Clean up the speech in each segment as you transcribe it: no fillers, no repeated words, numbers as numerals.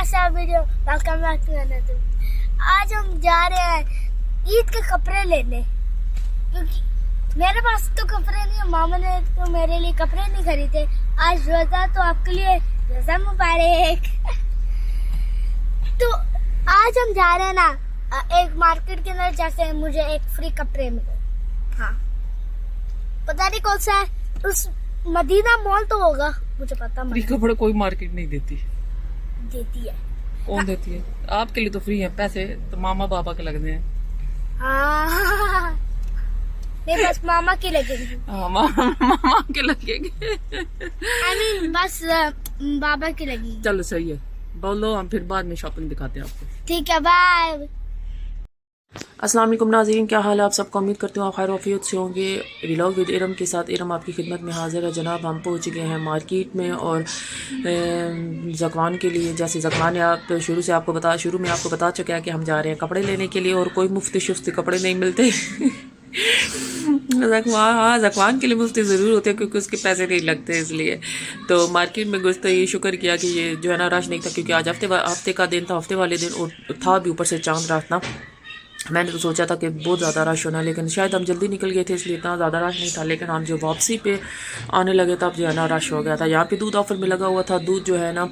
कैसा video welcome back to another. आज हम जा रहे हैं ईद के कपड़े लेने, क्योंकि मेरे पास तो कपड़े नहीं है, मामा ने तो मेरे लिए कपड़े नहीं खरीदे। आज रोजा, तो आपके लिए रोजा मुबारक। तो आज हम जा रहे हैं ना एक मार्केट के अंदर, जैसे मुझे एक फ्री कपड़े मिले। हाँ, पता नहीं कौन सा है, उस मदीना मॉल तो होगा, मुझे पता। फ्री कपड़े कोई मार्केट नहीं देती है। कौन देती है? आपके लिए तो फ्री है, पैसे तो मामा पापा के लगने हैं। हाँ, नहीं बस मामा के लगेंगे। हाँ, मामा के लगेंगे। I mean, बस बाबा की लगेगी। चलो सही है, बोलो, हम फिर बाद में शॉपिंग दिखाते हैं आपको। ठीक है, बाय। अस्सलाम वालेकुम नाज़रीन, क्या हाल है आप सबका? उम्मीद करती हूँ आप खैर वफियत से होंगे। व्लॉग विद इरम के साथ इरम आपकी खिदमत में हाजिर है। जनाब, हम पहुँच गए हैं मार्केट में और ज़कवान के लिए, जैसे ज़कवान आप शुरू में आपको बता चुका है कि हम जा रहे हैं कपड़े लेने के लिए, और कोई मुफ्ती शुफ्ती कपड़े नहीं मिलते। ज़कवान के लिए मुफ्ती ज़रूर होते हैं क्योंकि उसके पैसे नहीं लगते, इसलिए तो मार्केट में घुसते ये शुक्र किया कि ये जो है ना रश नहीं था, क्योंकि आज हफ्ते का दिन था, हफ्ते वाले दिन, और था भी ऊपर से चांद रात ना। मैंने तो सोचा था कि बहुत ज़्यादा रश होना, लेकिन शायद हम जल्दी निकल गए थे इसलिए इतना ज़्यादा रश नहीं था। लेकिन हम जो वापसी पे आने लगे तब जो है ना रश हो गया था। यहाँ पे दूध ऑफर में लगा हुआ था। दूध जो है ना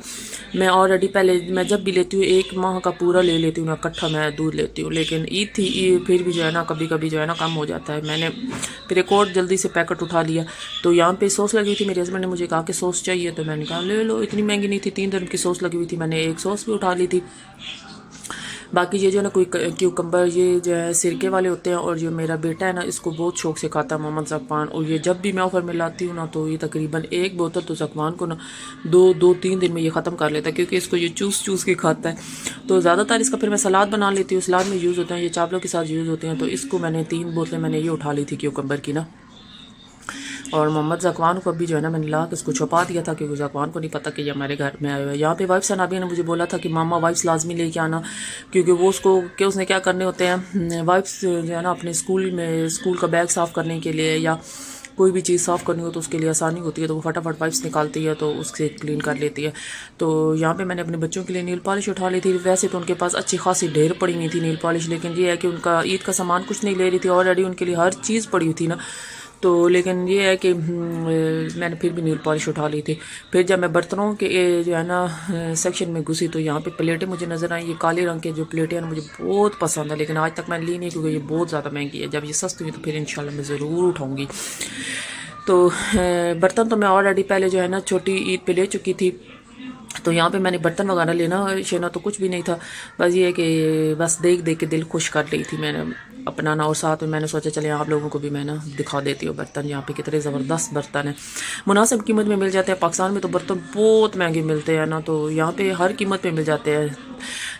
मैं ऑलरेडी पहले, मैं जब भी लेती हूँ एक माह का पूरा ले लेती हूँ ना, इकट्ठा मैं दूध लेती हूँ। लेकिन ईद थी, फिर भी जो है ना कभी कभी जो है ना कम हो जाता है। मैंने फिर एक और जल्दी से पैकेट उठा लिया। तो यहाँ पे सॉस लगी थी, मेरे हस्बैंड ने मुझे कहा कि सॉस चाहिए, तो मैंने कहा ले लो। इतनी महंगी नहीं थी, 3 dirham की सॉस लगी हुई थी, मैंने एक सॉस भी उठा ली थी। बाकी ये जो है ना कोई क्यूकम्बर, ये जो है सिरके वाले होते हैं, और जो मेरा बेटा है ना इसको बहुत शौक से खाता है, मोहम्मद ज़कवान। और ये जब भी मैं ऑफ़र में लाती हूँ ना, तो ये तकरीबन एक बोतल तो ज़कवान को ना 2-3 दिन में ये ख़त्म कर लेता है, क्योंकि इसको ये चूस के खाता है। तो ज़्यादातर इसका फिर मैं सलाद बना लेती हूँ, सलाद में यूज़ होते हैं, ये चावलों के साथ यूज़ होते हैं। तो इसको मैंने 3 बोतलें मैंने ये उठा ली थी क्यूकम्बर की ना। और मोहम्मद ज़कवान को अभी जो है ना मैंने ला के उसको छुपा दिया था, क्योंकि ज़कवान को नहीं पता कि ये हमारे घर में आए हुए हैं। यहाँ पे वाइफ्स अनाबिया ने मुझे बोला था कि मामा वाइप्स लाजमी लेके आना, क्योंकि वो उसने क्या करने होते हैं, वाइप्स जो है ना अपने स्कूल का बैग साफ़ करने के लिए या कोई भी चीज़ साफ़ करनी हो तो उसके लिए आसानी होती है, तो वो फटाफट वाइप्स निकालती है तो उससे क्लीन कर लेती है। तो यहाँ पे मैंने अपने बच्चों के लिए नील पॉलिश उठा ली थी। वैसे तो उनके पास अच्छी खासी ढेर पड़ी हुई थी नील पॉलिश, लेकिन ये है कि उनका ईद का सामान कुछ नहीं ले रही थी, ऑलरेडी उनके लिए हर चीज़ पड़ी हुई थी ना। तो लेकिन ये है कि मैंने फिर भी नील पॉलिश उठा ली थी। फिर जब मैं बर्तनों के जो है ना सेक्शन में घुसी, तो यहाँ पे प्लेटें मुझे नज़र आई। ये काले रंग के जो प्लेटें हैं मुझे बहुत पसंद है, लेकिन आज तक मैंने ली नहीं, क्योंकि ये बहुत ज़्यादा महंगी है। जब ये सस्ती हुई तो फिर इंशाल्लाह मैं ज़रूर उठाऊँगी। तो बर्तन तो मैं ऑलरेडी पहले जो है ना छोटी ईद पे ले चुकी थी। तो यहाँ पे मैंने बर्तन वगैरह लेना तो कुछ भी नहीं था, बस ये है कि बस देख के दिल खुश कर रही थी मैंने अपना ना। और साथ में मैंने सोचा चले आप लोगों को भी मैं ना दिखा देती हूँ बर्तन। यहाँ पे कितने ज़बरदस्त बर्तन हैं, मुनासिब कीमत में मिल जाते हैं। पाकिस्तान में तो बर्तन बहुत महंगे मिलते हैं ना, तो यहाँ पे हर कीमत पे मिल जाते हैं।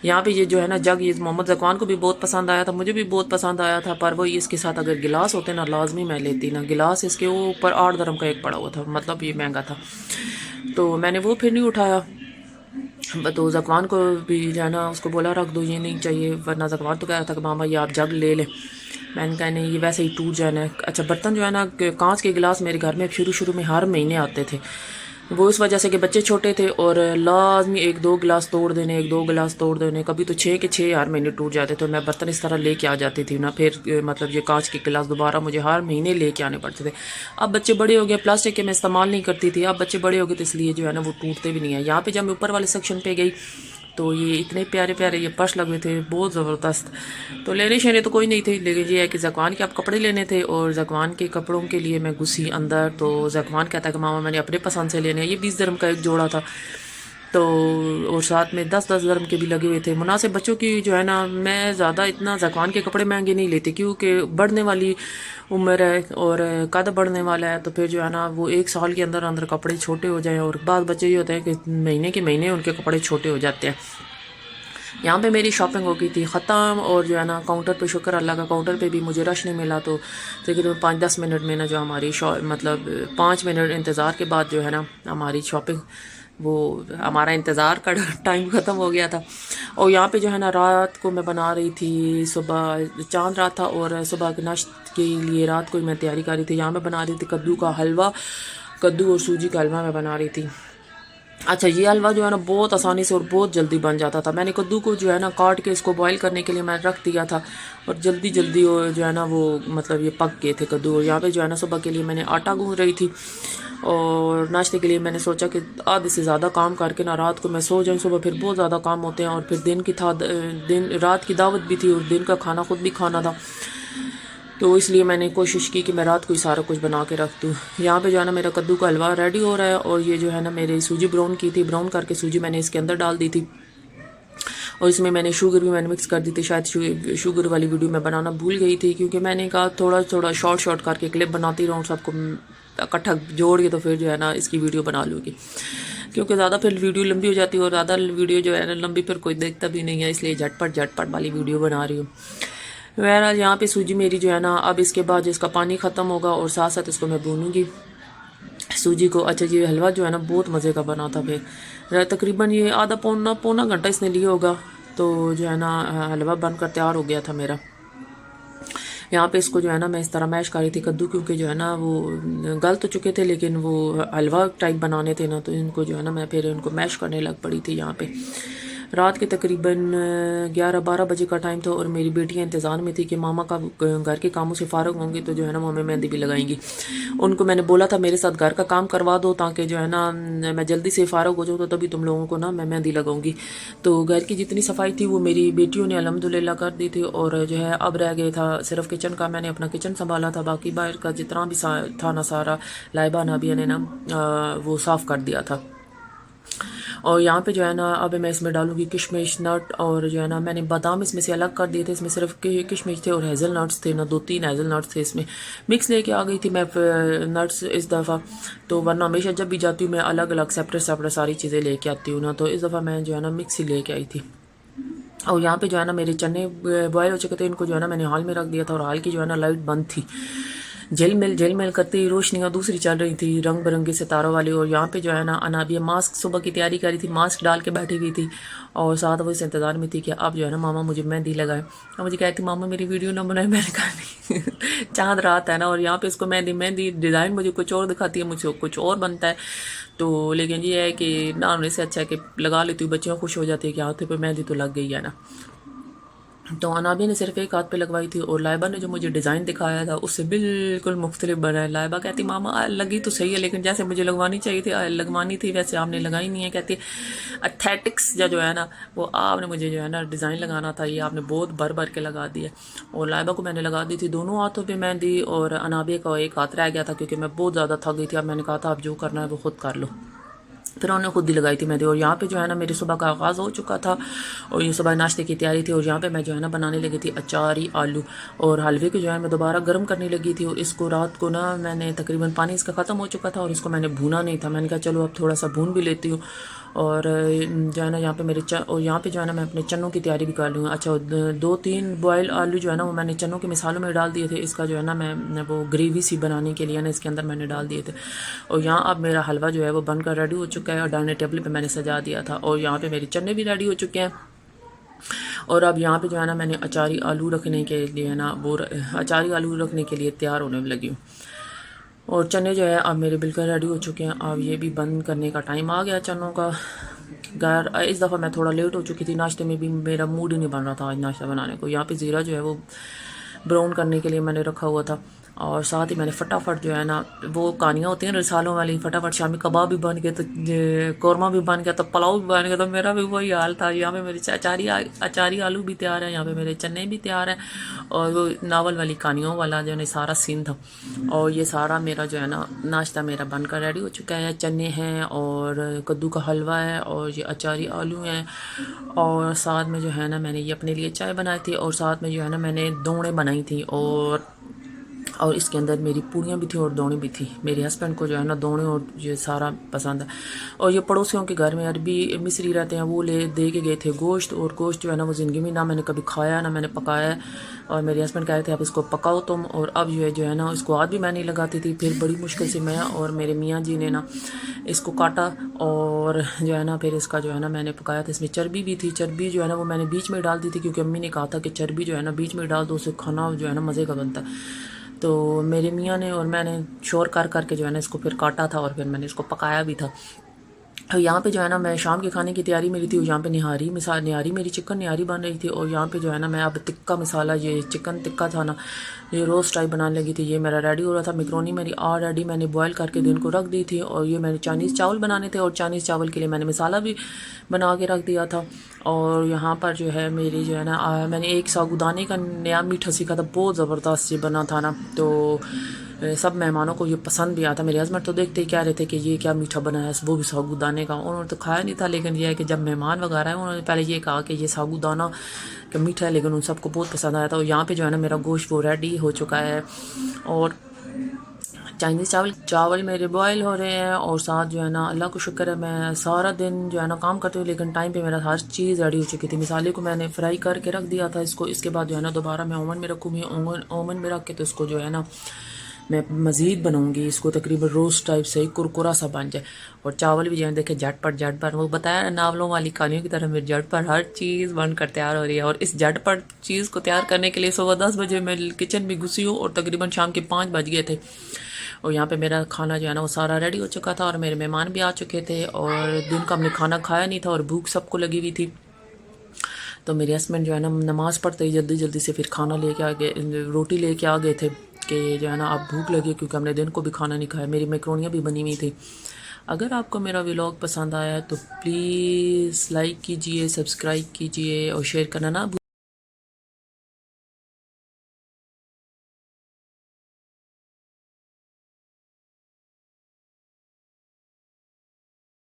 यहाँ पे ये जो है ना जग, ये मोहम्मद ज़कवान को भी बहुत पसंद आया था, मुझे भी बहुत पसंद आया था। पर वो इसके साथ अगर गिलास होते ना लाजमी मैं लेती ना। गिलास इसके ऊपर 8 dirham का एक पड़ा हुआ था, मतलब ये महंगा था, तो मैंने वो फिर नहीं उठाया। तो ज़कवान को भी जो है ना उसको बोला रख दो, ये नहीं चाहिए, वरना ज़कवान तो कह रहा था कि मामा ये आप जग ले लें। मैंने कहा नहीं, ये वैसे ही टूट जाना है। अच्छा, बर्तन जो है ना कांच के गिलास मेरे घर में शुरू में हर महीने आते थे, वो इस वजह से कि बच्चे छोटे थे और लाजमी 1-2 गिलास तोड़ देने, कभी तो 6 के 6 हर महीने टूट जाते। तो मैं बर्तन इस तरह लेके आ जाती थी ना, फिर मतलब ये कांच के गिलास दोबारा मुझे हर महीने लेके आने पड़ते थे। अब बच्चे बड़े हो गए, प्लास्टिक के मैं इस्तेमाल नहीं करती थी, अब बच्चे बड़े हो गए तो इसलिए जो है ना वो टूटते भी नहीं है। यहाँ पे जब मैं ऊपर वाले सेक्शन पे गई तो ये इतने प्यारे प्यारे ये पर्स लगे थे, बहुत ज़बरदस्त। तो लेने तो कोई नहीं थे, लेकिन ये है कि ज़कवान के आप कपड़े लेने थे, और ज़कवान के कपड़ों के लिए मैं घुसी अंदर। तो ज़कवान कहता है कि मामा मैंने अपने पसंद से लेने हैं। ये 20 dirham का एक जोड़ा था, तो और साथ में 10-10 dirham के भी लगे हुए थे। मुनासिब बच्चों की जो है ना, मैं ज़्यादा इतना ज़कवान के कपड़े महंगे नहीं लेती, क्योंकि बढ़ने वाली उम्र है और कद बढ़ने वाला है, तो फिर जो है ना वो 1 साल के अंदर कपड़े छोटे हो जाएं। और बाद बच्चे ये होते हैं कि महीने के महीने उनके कपड़े छोटे हो जाते हैं। यहाँ पे मेरी शॉपिंग हो गई थी ख़त्म, और जो है ना काउंटर पे शुक्र अल्लाह का काउंटर पे भी मुझे रश नहीं मिला। तो तकरीबन 5-10 मिनट में ना जो हमारी मतलब 5 मिनट इंतज़ार के बाद जो है ना हमारी शॉपिंग, वो हमारा इंतज़ार का टाइम ख़त्म हो गया था। और यहाँ पे जो है ना रात को मैं बना रही थी, सुबह चांद रात था और सुबह के नाश्ते के लिए रात को मैं तैयारी कर रही थी। यहाँ मैं बना रही थी कद्दू का हलवा, कद्दू और सूजी का हलवा मैं बना रही थी। अच्छा, ये हलवा जो है ना बहुत आसानी से और बहुत जल्दी बन जाता था। मैंने कद्दू को जो है ना काट के इसको बॉईल करने के लिए मैं रख दिया था और जल्दी जल्दी वो जो है ना वो मतलब ये पक गए थे कद्दू। और यहाँ पे जो है ना सुबह के लिए मैंने आटा गूंद रही थी और नाश्ते के लिए मैंने सोचा कि आधे से ज़्यादा काम करके ना रात को मैं सो जाऊँ, सुबह फिर बहुत ज़्यादा काम होते हैं और फिर दिन रात की दावत भी थी और दिन का खाना खुद भी खाना था, तो इसलिए मैंने कोशिश की कि मैं रात को ही सारा कुछ बना के रख दूँ। यहाँ पे जो है ना मेरा कद्दू का हलवा रेडी हो रहा है और ये जो है ना मेरी सूजी ब्राउन की थी, ब्राउन करके सूजी मैंने इसके अंदर डाल दी थी और इसमें मैंने शुगर भी मैंने मिक्स कर दी थी। शायद शुगर वाली वीडियो मैं बनाना भूल गई थी क्योंकि मैंने कहा थोड़ा थोड़ा शॉर्ट करके क्लिप बनाती रहूँ, सबको इकट्ठा जोड़ के तो फिर जो है ना इसकी वीडियो बना लूँगी, क्योंकि ज़्यादा फिर वीडियो लंबी हो जाती है और ज़्यादा वीडियो जो है ना लंबी फिर कोई देखता भी नहीं है, इसलिए झटपट वाली वीडियो बना रही हूँ। बहरहाल यहाँ पे सूजी मेरी जो है ना, अब इसके बाद इसका पानी ख़त्म होगा और साथ साथ इसको मैं भूनूंगी सूजी को। अच्छा, ये हलवा जो है ना बहुत मज़े का बना था। फिर तकरीबन ये आधा पौना घंटा इसने लिया होगा, तो जो है ना हलवा बनकर तैयार हो गया था मेरा। यहाँ पे इसको जो है ना मैं इस तरह मैश कर रही थी कद्दू, क्योंकि जो है ना वो गल तो चुके थे लेकिन वो हलवा टाइप बनाने थे ना, तो इनको जो है ना मैं फिर इनको मैश करने लग पड़ी थी। यहाँ पे रात के तकरीबन 11-12 बजे का टाइम था और मेरी बेटियां इंतज़ार में थी कि मामा का घर के कामों से फ़ारग होंगी तो जो है ना वो हमें मेहंदी भी लगाएंगी। उनको मैंने बोला था मेरे साथ घर का काम करवा दो ताकि जो है ना मैं जल्दी से फ़ारग हो जाऊँ, तो तभी तुम लोगों को ना मैं मेहंदी लगाऊंगी। तो घर की जितनी सफाई थी वो मेरी बेटियों ने अल्हम्दुलिल्लाह कर दी थी और जो है अब रह गया था सिर्फ किचन का। मैंने अपना किचन संभाला था, बाकी बाहर का जितना भी था ना सारा लाइबा नाबिया ने ना वो साफ़ कर दिया था। और यहाँ पे जो है ना अब मैं इसमें डालूंगी किशमिश नट, और जो है ना मैंने बादाम इसमें से अलग कर दिए थे, इसमें सिर्फ किशमिश थे और हेज़ल नट्स थे ना, 2-3 हेज़ल नट्स थे इसमें मिक्स लेके आ गई थी मैं नट्स इस दफ़ा। तो वरना हमेशा जब भी जाती हूँ मैं अलग अलग सेपरेट सारी चीज़ें लेके आती हूँ ना, तो इस दफ़ा मैं जो है ना मिक्स ही लेके आई थी। और यहाँ पे जो है ना मेरे चने बॉयल हो चुके थे, इनको जो है ना मैंने हाल में रख दिया था और हाल की जो है ना लाइट बंद थी, झिलमिल करती रोशनियाँ दूसरी चल रही थी रंग बिरंगे सितारों वाली। और यहाँ पे जो है ना अनाबिया मास्क सुबह की तैयारी कर रही थी, मास्क डाल के बैठी हुई थी और साथ वो इस इंतज़ार में थी कि अब जो है ना मामा मुझे मेहंदी लगाए। और मुझे कहती मामा मेरी वीडियो ना बनाए, मैंने कहा नहीं चांद रात है ना, और यहाँ पे इसको मेहंदी डिज़ाइन मुझे कुछ और दिखाती है, मुझे कुछ और बनता है। तो लेकिन ये है कि ना होने से अच्छा है कि लगा लेती हूँ, बच्चियाँ खुश हो जाती है कि हाथ पे मेहंदी तो लग गई है ना। तो अनाबिया ने सिर्फ एक हाथ पे लगवाई थी और लाइबा ने जो मुझे डिज़ाइन दिखाया था उससे बिल्कुल मुख्तलिफ बना है। लाइबा कहती मामा लगी तो सही है लेकिन जैसे मुझे लगवानी चाहिए थी लगवानी थी वैसे आपने लगाई नहीं है। कहती एथेटिक्स जो है ना वो आपने मुझे जो है ना डिज़ाइन लगाना था, ये आपने बहुत भर के लगा दिया। और लाइबा को मैंने लगा दी थी दोनों हाथों पर मेहंदी और अनाबिया का एक हाथ रह गया था क्योंकि मैं बहुत ज़्यादा थक गई थी। अब मैंने कहा था आप जो करना है वो खुद कर लो, फिर उन्होंने खुद ही लगाई थी मेहंदी। और यहाँ पे जो है ना मेरी सुबह का आगाज़ हो चुका था और ये सुबह नाश्ते की तैयारी थी और यहाँ पे मैं जो है ना बनाने लगी थी अचारी आलू और हलवे को जो है मैं दोबारा गर्म करने लगी थी। और इसको रात को ना मैंने तकरीबन पानी इसका ख़त्म हो चुका था और इसको मैंने भूना नहीं था, मैंने कहा चलो अब थोड़ा सा भून भी लेती हूँ। और जो है ना यहाँ पे मेरे और यहाँ पे जो है ना मैं अपने चनों की तैयारी भी कर लूँगा। अच्छा 2-3 बॉयल आलू जो है ना वो मैंने चनों के मिसालों में डाल दिए थे, इसका जो है ना मैं वो ग्रेवी सी बनाने के लिए ना इसके अंदर मैंने डाल दिए थे। और यहाँ अब मेरा हलवा जो है वो बनकर रेडी हो चुका है और डाइनिंग टेबल पे मैंने सजा दिया था। और यहाँ पे मेरे चने भी रेडी हो चुके हैं और अब यहाँ पे जो है ना मैंने अचारी आलू रखने के लिए ना वो अचारी आलू रखने के लिए तैयार होने में लगी हूँ। और चने जो है अब मेरे बिल्कुल रेडी हो चुके हैं। अब ये भी बंद करने का टाइम आ गया चनों का। इस दफ़ा मैं थोड़ा लेट हो चुकी थी, नाश्ते में भी मेरा मूड ही नहीं बन रहा था आज नाश्ता बनाने को। यहाँ पे ज़ीरा जो है वो ब्राउन करने के लिए मैंने रखा हुआ था और साथ ही मैंने फटाफट जो है ना वो कहानियाँ होती हैं रसालों वाली, फटाफट शामी कबाब भी बन गए तो कौरमा भी बन गया तो पुलाव भी बन गया, तो मेरा भी वही हाल था। यहाँ पे मेरे अचारी आलू भी तैयार है, यहाँ पे मेरे चने भी तैयार हैं और वो नावल वाली कहानियों वाला जो है सारा सीन था। और ये सारा मेरा जो है ना नाश्ता मेरा बनकर रेडी हो चुका है। चने हैं और कद्दू का हलवा है और ये अचारी आलू हैं और साथ में जो है ना मैंने ये अपने लिए चाय बनाई थी और साथ में जो है ना मैंने दोने बनाई थी और इसके अंदर मेरी पूड़ियाँ भी थी और दोने भी थी। मेरे हस्बैंड को जो है ना दोने और ये सारा पसंद है। और ये पड़ोसियों के घर में अरबी मिस्री रहते हैं, वो दे के गए थे गोश्त, और गोश्त जो है ना वो ज़िंदगी में ना मैंने कभी खाया ना मैंने पकाया है। और मेरे हस्बैंड कहे थे आप इसको पकाओ तुम, और अब जो है ना इसको हाथ भी मैं नहीं लगाती थी। फिर बड़ी मुश्किल से मैं और मेरे मियाँ जी ने ना इसको काटा और जो है ना फिर इसका जो है ना मैंने पकाया था। इसमें चर्बी भी थी, चर्बी जो है ना वो मैंने बीच में डाल दी थी क्योंकि अम्मी ने कहा था कि चर्बी जो है ना बीच में डाल दो, उससे खाना जो है ना मज़े का बनता है। तो मेरे मियाँ ने और मैंने शोर कर के जो है ना इसको फिर काटा था और फिर मैंने इसको पकाया भी था। اور یہاں پہ جو ہے نا میں شام کے کھانے کی تیاری میری تھی، اور یہاں پہ نہاری میری چکن نہاری بن رہی تھی، اور یہاں پہ جو ہے نا میں اب تکہ مسالہ، یہ چکن تکہ تھا نا، یہ روسٹ ٹائپ بنانے لگی تھی، یہ میرا ریڈی ہو رہا تھا۔ میکرونی میری آلریڈی میں نے بوائل کر کے دن کو رکھ دی تھی، اور یہ میں نے چائنیز چاول بنانے تھے، اور چائنیز چاول کے لیے میں نے مسالہ بھی بنا کے رکھ دیا تھا۔ اور یہاں پر جو ہے میری جو ہے نا میں نے ایک ساگودانے کا نیا میٹھا سیکھا تھا، بہت زبردست یہ بنا تھا نا، تو سب مہمانوں کو یہ پسند بھی آتا۔ میرے ہسبینڈ تو دیکھتے ہی کہہ رہے تھے کہ یہ کیا میٹھا بنا ہے، وہ بھی ساگودانے کا۔ انہوں نے تو کھایا نہیں تھا، لیکن یہ ہے کہ جب مہمان وغیرہ ہیں انہوں نے پہلے یہ کہا کہ یہ ساگودانہ کہ میٹھا ہے، لیکن ان سب کو بہت پسند آیا تھا۔ اور یہاں پہ جو ہے نا میرا گوشت وہ ریڈی ہو چکا ہے، اور چائنیز چاول میرے بوائل ہو رہے ہیں، اور ساتھ جو ہے نا اللہ کو شکر ہے میں سارا دن جو ہے نا کام کرتی ہوں، لیکن ٹائم پہ میرا ہر چیز ریڈی ہو چکی تھی۔ مسالے کو میں نے فرائی کر کے رکھ دیا تھا اس کو، اس کے بعد جو ہے نا دوبارہ میں اوون میں رکھوں گی، اوون میں رکھ کے تو اس کو جو ہے نا میں مزید بناؤں گی، اس کو تقریباً روسٹ ٹائپ سے کرکرا سا بن جائے۔ اور چاول بھی جو ہے دیکھیں جھٹ پٹ وہ بتایا ناولوں والی کہانیوں کی طرح میری جھٹ پٹ ہر چیز بن کر تیار ہو رہی ہے۔ اور اس جھٹ پٹ چیز کو تیار کرنے کے لیے صبح 10 بجے میں کچن میں گھسی ہوں، اور تقریباً شام کے 5 بج گئے تھے، اور یہاں پہ میرا کھانا جو ہے نا وہ سارا ریڈی ہو چکا تھا، اور میرے مہمان بھی آ چکے تھے، اور دن کا ہم نے کھانا کھایا نہیں تھا، اور بھوک سب کو لگی ہوئی تھی۔ تو میرے ہسبینڈ جو ہے نا نماز پڑھتے ہی جلدی سے پھر کھانا لے کے روٹی لے کے آ گئے تھے کہ جو ہے نا اب بھوک لگی، کیونکہ ہم نے دن کو بھی کھانا نہیں کھایا۔ میری میکرونیاں بھی بنی ہوئی تھی۔ اگر آپ کو میرا ولاگ پسند آیا ہے تو پلیز لائک کیجئے، سبسکرائب کیجئے، اور شیئر کرنا نہ